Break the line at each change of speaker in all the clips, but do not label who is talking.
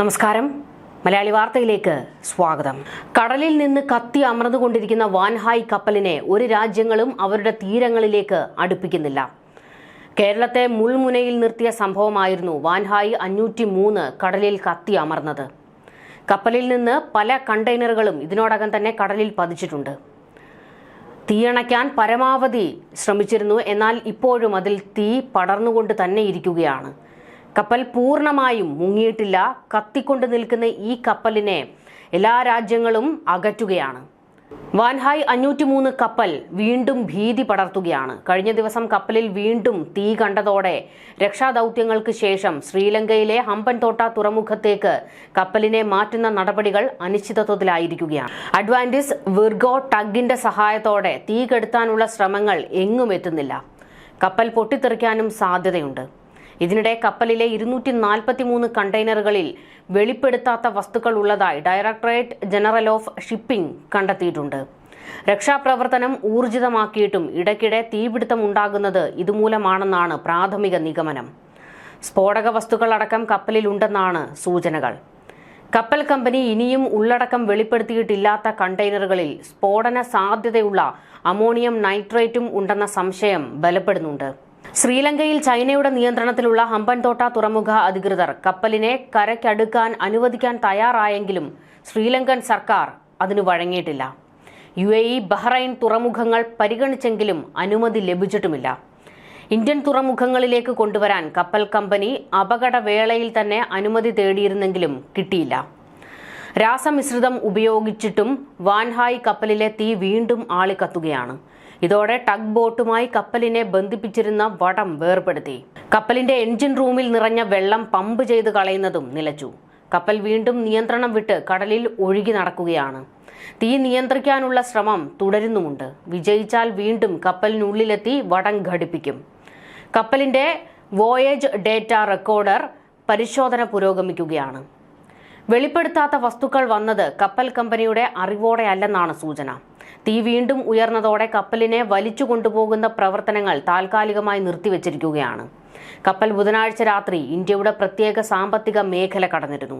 നമസ്കാരം. മലയാളി വാർത്തയിലേക്ക് സ്വാഗതം. കടലിൽ നിന്ന് കത്തി അമർന്നുകൊണ്ടിരിക്കുന്ന വാൻഹായ് കപ്പലിനെ ഒരു രാജ്യങ്ങളും അവരുടെ തീരങ്ങളിലേക്ക് അടുപ്പിക്കുന്നില്ല. കേരളത്തെ മുൾമുനയിൽ നിർത്തിയ സംഭവമായിരുന്നു വാൻഹായ് 503 കടലിൽ കത്തി അമർന്നത്. കപ്പലിൽ നിന്ന് പല കണ്ടെയ്നറുകളും ഇതിനോടകം തന്നെ കടലിൽ പതിച്ചിട്ടുണ്ട്. തീയണയ്ക്കാൻ പരമാവധി ശ്രമിച്ചിരുന്നു. എന്നാൽ ഇപ്പോഴും അതിൽ തീ പടർന്നുകൊണ്ട് തന്നെ ഇരിക്കുകയാണ്. കപ്പൽ പൂർണ്ണമായും മുങ്ങിയിട്ടില്ല. കത്തിക്കൊണ്ട് നിൽക്കുന്ന ഈ കപ്പലിനെ എല്ലാ രാജ്യങ്ങളും അകറ്റുകയാണ്. വാൻഹായ് 503 കപ്പൽ വീണ്ടും ഭീതി പടർത്തുകയാണ്. കഴിഞ്ഞ ദിവസം കപ്പലിൽ വീണ്ടും തീ കണ്ടതോടെ രക്ഷാദൌത്യങ്ങൾക്ക് ശേഷം ശ്രീലങ്കയിലെ ഹമ്പൻതോട്ട തുറമുഖത്തേക്ക് കപ്പലിനെ മാറ്റുന്ന നടപടികൾ അനിശ്ചിതത്വത്തിലായിരിക്കുകയാണ്. അഡ്വാന്റിസ് വിർഗോ ടഗിന്റെ സഹായത്തോടെ തീ കെടുത്താനുള്ള ശ്രമങ്ങൾ എങ്ങും എത്തുന്നില്ല. കപ്പൽ പൊട്ടിത്തെറിക്കാനും സാധ്യതയുണ്ട്. ഇതിനിടെ കപ്പലിലെ 243 കണ്ടെയ്നറുകളിൽ വെളിപ്പെടുത്താത്ത വസ്തുക്കൾ ഉള്ളതായി ഡയറക്ടറേറ്റ് ജനറൽ ഓഫ് ഷിപ്പിംഗ് കണ്ടെത്തിയിട്ടുണ്ട്. രക്ഷാപ്രവർത്തനം ഊർജിതമാക്കിയിട്ടും ഇടയ്ക്കിടെ തീപിടുത്തം ഉണ്ടാകുന്നത് ഇതുമൂലമാണെന്നാണ് പ്രാഥമിക നിഗമനം. സ്ഫോടക വസ്തുക്കളടക്കം കപ്പലിലുണ്ടെന്നാണ് സൂചനകൾ. കപ്പൽ കമ്പനി ഇനിയും ഉള്ളടക്കം വെളിപ്പെടുത്തിയിട്ടില്ലാത്ത കണ്ടെയ്നറുകളിൽ സ്ഫോടന സാധ്യതയുള്ള അമോണിയം നൈട്രേറ്റും ഉണ്ടെന്ന സംശയം ബലപ്പെടുന്നുണ്ട്. ശ്രീലങ്കയിൽ ചൈനയുടെ നിയന്ത്രണത്തിലുള്ള ഹമ്പൻതോട്ട തുറമുഖ അധികൃതർ കപ്പലിനെ കരയ്ക്കടുക്കാൻ അനുവദിക്കാൻ തയ്യാറായെങ്കിലും ശ്രീലങ്കൻ സർക്കാർ അതിന് വഴങ്ങിയിട്ടില്ല. UAE, ബഹ്റൈൻ തുറമുഖങ്ങൾ പരിഗണിച്ചെങ്കിലും അനുമതി ലഭിച്ചിട്ടുമില്ല. ഇന്ത്യൻ തുറമുഖങ്ങളിലേക്ക് കൊണ്ടുവരാൻ കപ്പൽ കമ്പനി അപകടവേളയിൽ തന്നെ അനുമതി തേടിയിരുന്നെങ്കിലും കിട്ടിയില്ല. രാസമിശ്രിതം ഉപയോഗിച്ചിട്ടും വാൻഹായ് കപ്പലിലെ തീ വീണ്ടും ആളിക്കത്തുകയാണ്. ഇതോടെ ടഗ് ബോട്ടുമായി കപ്പലിനെ ബന്ധിപ്പിച്ചിരുന്ന വടം വേർപെടുത്തി. കപ്പലിന്റെ എഞ്ചിൻ റൂമിൽ നിറഞ്ഞ വെള്ളം പമ്പ് ചെയ്ത് കളയുന്നതും നിലച്ചു. കപ്പൽ വീണ്ടും നിയന്ത്രണം വിട്ട് കടലിൽ ഒഴുകി നടക്കുകയാണ്. തീ നിയന്ത്രിക്കാനുള്ള ശ്രമം തുടരുന്നുമുണ്ട്. വിജയിച്ചാൽ വീണ്ടും കപ്പലിനുള്ളിലെത്തി വടം ഘടിപ്പിക്കും. കപ്പലിന്റെ വോയേജ് ഡേറ്റ റെക്കോർഡർ പരിശോധന പുരോഗമിക്കുകയാണ്. വെളിപ്പെടുത്താത്ത വസ്തുക്കൾ വന്നത് കപ്പൽ കമ്പനിയുടെ അറിവോടെയല്ലെന്നാണ് സൂചന. തീ വീണ്ടും ഉയർന്നതോടെ കപ്പലിനെ വലിച്ചു കൊണ്ടുപോകുന്ന പ്രവർത്തനങ്ങൾ താൽക്കാലികമായി നിർത്തിവച്ചിരിക്കുകയാണ്. കപ്പൽ ബുധനാഴ്ച രാത്രി ഇന്ത്യയുടെ പ്രത്യേക സാമ്പത്തിക മേഖല കടന്നിരുന്നു.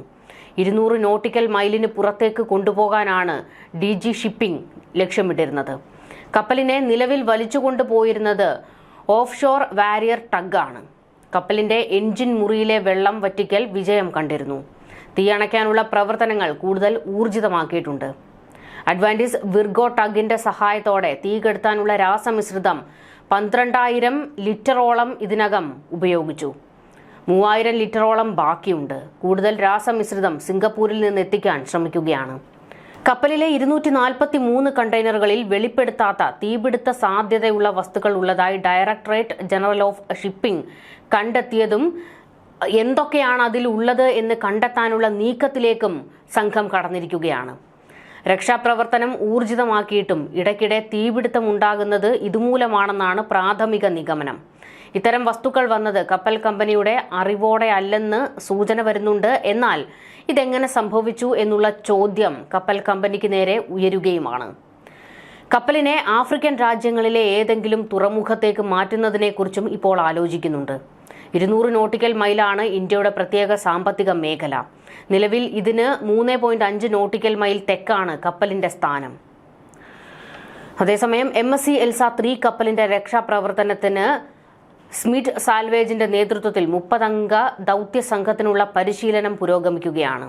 200 നോട്ടിക്കൽ മൈലിന് പുറത്തേക്ക് കൊണ്ടുപോകാനാണ് DG ഷിപ്പിംഗ് ലക്ഷ്യമിട്ടിരുന്നത്. കപ്പലിനെ നിലവിൽ വലിച്ചു കൊണ്ടുപോയിരുന്നത് ഓഫ് ഷോർ വാരിയർ ടഗ് ആണ്. കപ്പലിന്റെ എഞ്ചിൻ മുറിയിലെ വെള്ളം വറ്റിക്കൽ വിജയം കണ്ടിരുന്നു. തീയണയ്ക്കാനുള്ള പ്രവർത്തനങ്ങൾ കൂടുതൽ ഊർജിതമാക്കിയിട്ടുണ്ട്. അഡ്വാന്റിസ് വിർഗോ ടഗിന്റെ സഹായത്തോടെ തീ കെടുത്താനുള്ള രാസമിശ്രിതം 12,000 ലിറ്ററോളം ഇതിനകം ഉപയോഗിച്ചു. 3,000 ലിറ്ററോളം ബാക്കിയുണ്ട്. കൂടുതൽ രാസമിശ്രിതം സിംഗപ്പൂരിൽ നിന്ന് എത്തിക്കാൻ ശ്രമിക്കുകയാണ്. കപ്പലിലെ 243 കണ്ടെയ്നറുകളിൽ വെളിപ്പെടുത്താത്ത തീപിടുത്ത സാധ്യതയുള്ള വസ്തുക്കൾ ഉള്ളതായി ഡയറക്ടറേറ്റ് ജനറൽ ഓഫ് ഷിപ്പിംഗ് കണ്ടെത്തിയതും എന്തൊക്കെയാണ് അതിൽ ഉള്ളത് എന്ന് കണ്ടെത്താനുള്ള നീക്കത്തിലേക്കും സംഘം കടന്നിരിക്കുകയാണ്. രക്ഷാപ്രവർത്തനം ഊർജിതമാക്കിയിട്ടും ഇടയ്ക്കിടെ തീപിടുത്തം ഉണ്ടാകുന്നത് ഇതുമൂലമാണെന്നാണ് പ്രാഥമിക നിഗമനം. ഇത്തരം വസ്തുക്കൾ വന്നത് കപ്പൽ കമ്പനിയുടെ അറിവോടെ അല്ലെന്ന് സൂചന വരുന്നുണ്ട്. എന്നാൽ ഇതെങ്ങനെ സംഭവിച്ചു എന്നുള്ള ചോദ്യം കപ്പൽ കമ്പനിക്ക് നേരെ ഉയരുകയുമാണ്. കപ്പലിനെ ആഫ്രിക്കൻ രാജ്യങ്ങളിലെ ഏതെങ്കിലും തുറമുഖത്തേക്ക് മാറ്റുന്നതിനെക്കുറിച്ചും ഇപ്പോൾ ആലോചിക്കുന്നുണ്ട്. 200 നോട്ടിക്കൽ മൈലാണ് ഇന്ത്യയുടെ പ്രത്യേക സാമ്പത്തിക മേഖല. നിലവിൽ ഇതിന് 3.5 നോട്ടിക്കൽ മൈൽ തെക്കാണ് കപ്പലിന്റെ സ്ഥാനം. അതേസമയം MSC എൽസ 3 കപ്പലിന്റെ രക്ഷാപ്രവർത്തനത്തിന് സ്മിഡ് സാൽവേജിന്റെ നേതൃത്വത്തിൽ 30 അംഗ ദൌത്യ സംഘത്തിനുള്ള പരിശീലനം പുരോഗമിക്കുകയാണ്.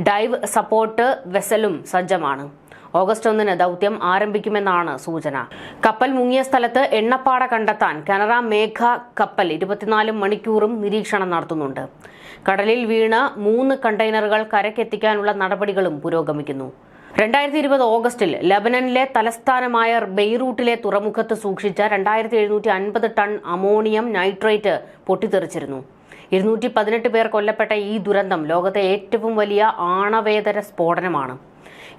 ഡൈവ് സപ്പോർട്ട് വെസലും സജ്ജമാണ്. ഓഗസ്റ്റ് 1 ദൌത്യം ആരംഭിക്കുമെന്നാണ് സൂചന. കപ്പൽ മുങ്ങിയ സ്ഥലത്ത് എണ്ണപ്പാട കണ്ടെത്താൻ കാനറ മേഘ കപ്പൽ 24 മണിക്കൂറും നിരീക്ഷണം നടത്തുന്നുണ്ട്. കടലിൽ വീണ് 3 കണ്ടെയ്നറുകൾ കരക്കെത്തിക്കാനുള്ള നടപടികളും പുരോഗമിക്കുന്നു. 2020 ഓഗസ്റ്റിൽ ലബനനിലെ തലസ്ഥാനമായ ബെയ്റൂട്ടിലെ തുറമുഖത്ത് സൂക്ഷിച്ച 2750 ടൺ അമോണിയം നൈട്രേറ്റ് പൊട്ടിത്തെറിച്ചിരുന്നു. 218 പേർ കൊല്ലപ്പെട്ട ഈ ദുരന്തം ലോകത്തെ ഏറ്റവും വലിയ ആണവേതര സ്ഫോടനമാണ്.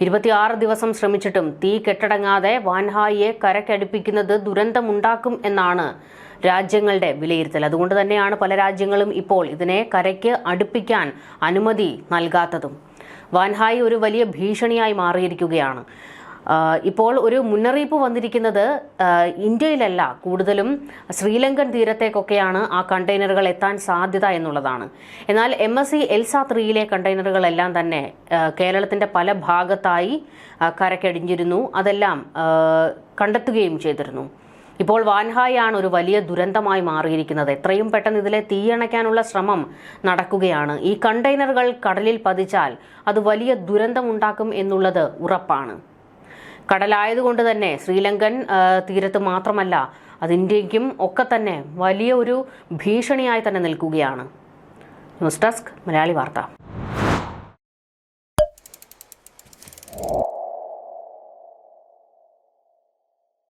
26 ദിവസം ശ്രമിച്ചിട്ടും തീ കെട്ടടങ്ങാതെ വാൻഹായിയെ കരക്കടുപ്പിക്കുന്നത് ദുരന്തമുണ്ടാക്കും എന്നാണ് രാജ്യങ്ങളുടെ വിലയിരുത്തൽ. അതുകൊണ്ട് തന്നെയാണ് പല രാജ്യങ്ങളും ഇപ്പോൾ ഇതിനെ കരയ്ക്ക് അടുപ്പിക്കാൻ അനുമതി നൽകാത്തതും. വാൻഹായി ഒരു വലിയ ഭീഷണിയായി മാറിയിരിക്കുകയാണ്. ഇപ്പോൾ ഒരു മുന്നറിയിപ്പ് വന്നിരിക്കുന്നത് ഇന്ത്യയിലല്ല, കൂടുതലും ശ്രീലങ്കൻ തീരത്തേക്കൊക്കെയാണ് ആ കണ്ടെയ്നറുകൾ എത്താൻ സാധ്യത എന്നുള്ളതാണ്. എന്നാൽ MSC എൽസ 3യിലെ കണ്ടെയ്നറുകളെല്ലാം തന്നെ കേരളത്തിന്റെ പല ഭാഗത്തായി കരക്കടിഞ്ഞിരുന്നു. അതെല്ലാം കണ്ടെത്തുകയും ചെയ്തിരുന്നു. ഇപ്പോൾ വാൻഹായാണ് ഒരു വലിയ ദുരന്തമായി മാറിയിരിക്കുന്നത്. എത്രയും പെട്ടെന്ന് ഇതിലെ തീയണയ്ക്കാനുള്ള ശ്രമം നടക്കുകയാണ്. ഈ കണ്ടെയ്നറുകൾ കടലിൽ പതിച്ചാൽ അത് വലിയ ദുരന്തമുണ്ടാക്കും എന്നുള്ളത് ഉറപ്പാണ്. കടലായതുകൊണ്ട് തന്നെ ശ്രീലങ്കൻ തീരത്ത് മാത്രമല്ല, അത് ഇന്ത്യയ്ക്കും ഒക്കെ തന്നെ വലിയ ഒരു ഭീഷണിയായി തന്നെ നിൽക്കുകയാണ്. ന്യൂസ് ഡെസ്ക് മലയാളി വാർത്ത.